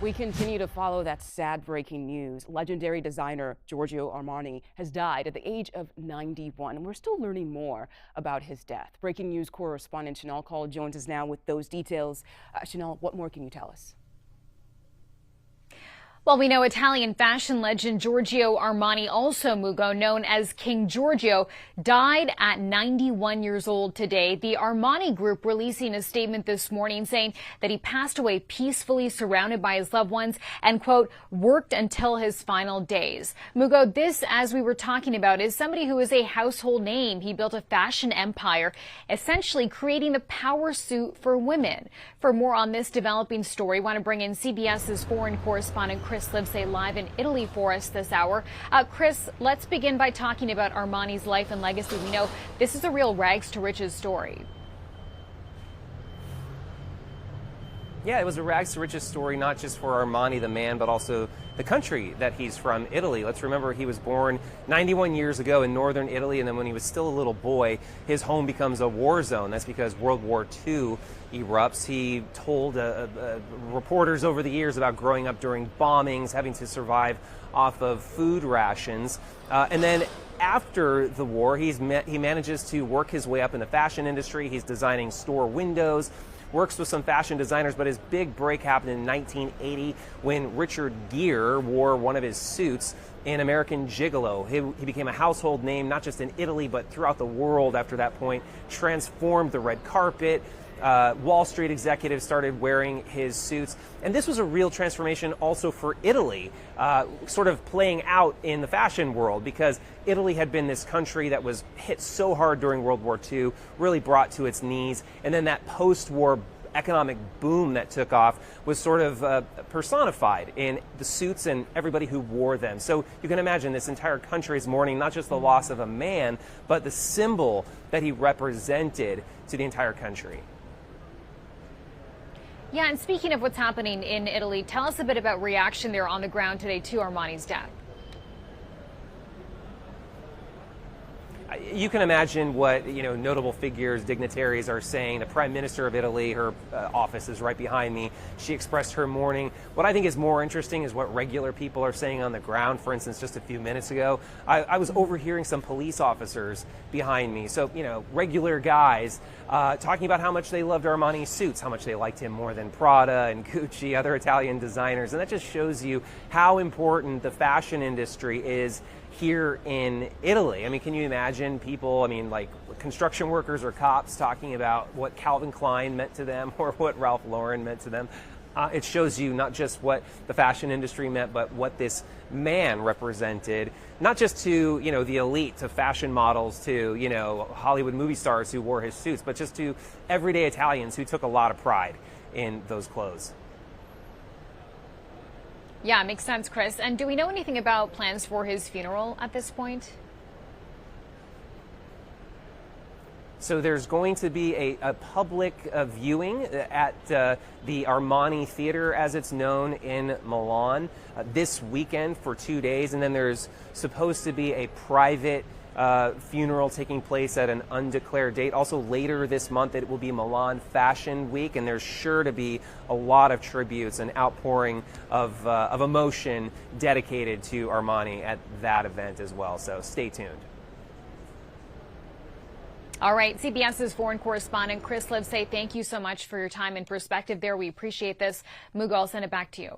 We continue to follow that sad breaking news. Legendary designer Giorgio Armani has died at the age of 91, and we're still learning more about his death. Breaking news correspondent Shanelle Kaul joins us now with those details. Shanelle, what more can you tell us? Well, we know Italian fashion legend Giorgio Armani, also Mugo, known as King Giorgio, died at 91 years old today. The Armani Group releasing a statement this morning saying that he passed away peacefully surrounded by his loved ones and, quote, worked until his final days. Mugo, this, as we were talking about, is somebody who is a household name. He built a fashion empire, essentially creating the power suit for women. For more on this developing story, I want to bring in CBS's foreign correspondent, Chris Livesay, live in Italy for us this hour. Chris, let's begin by talking about Armani's life and legacy. We know this is a real rags to riches story. Yeah, it was a rags to riches story, not just for Armani, the man, but also the country that he's from, Italy. Let's remember he was born 91 years ago in northern Italy, and then when he was still a little boy, his home becomes a war zone. That's because World War II erupts. He told reporters over the years about growing up during bombings, having to survive off of food rations, and then after the war, he manages to work his way up in the fashion industry. He's designing store windows, works with some fashion designers, but his big break happened in 1980 when Richard Gere wore one of his suits in American Gigolo. He became a household name, not just in Italy, but throughout the world after that point, transformed the red carpet. Wall Street executives started wearing his suits. And this was a real transformation also for Italy, sort of playing out in the fashion world, because Italy had been this country that was hit so hard during World War II, really brought to its knees. And then that post-war economic boom that took off was sort of personified in the suits and everybody who wore them. So you can imagine this entire country is mourning not just the loss of a man, but the symbol that he represented to the entire country. Yeah, and speaking of what's happening in Italy, tell us a bit about reaction there on the ground today to Armani's death. You can imagine what, notable figures, dignitaries are saying. The Prime Minister of Italy, her office is right behind me. She expressed her mourning. What I think is more interesting is what regular people are saying on the ground. For instance, just a few minutes ago, I was overhearing some police officers behind me. So, regular guys talking about how much they loved Armani's suits, how much they liked him more than Prada and Gucci, other Italian designers. And that just shows you how important the fashion industry is here in Italy. I mean, can you imagine people, like construction workers or cops talking about what Calvin Klein meant to them or what Ralph Lauren meant to them? It shows you not just what the fashion industry meant, but what this man represented, not just to, the elite, to fashion models, to, Hollywood movie stars who wore his suits, but just to everyday Italians who took a lot of pride in those clothes. Yeah, makes sense, Chris. And do we know anything about plans for his funeral at this point? So there's going to be a public viewing at the Armani Theater, as it's known, in Milan this weekend for 2 days. And then there's supposed to be a private funeral taking place at an undeclared date. Also later this month, it will be Milan Fashion Week, and there's sure to be a lot of tributes and outpouring of emotion dedicated to Armani at that event as well. So stay tuned. All right, CBS's foreign correspondent Chris Livesay, thank you so much for your time and perspective there. We appreciate this. Mugo, I'll send it back to you.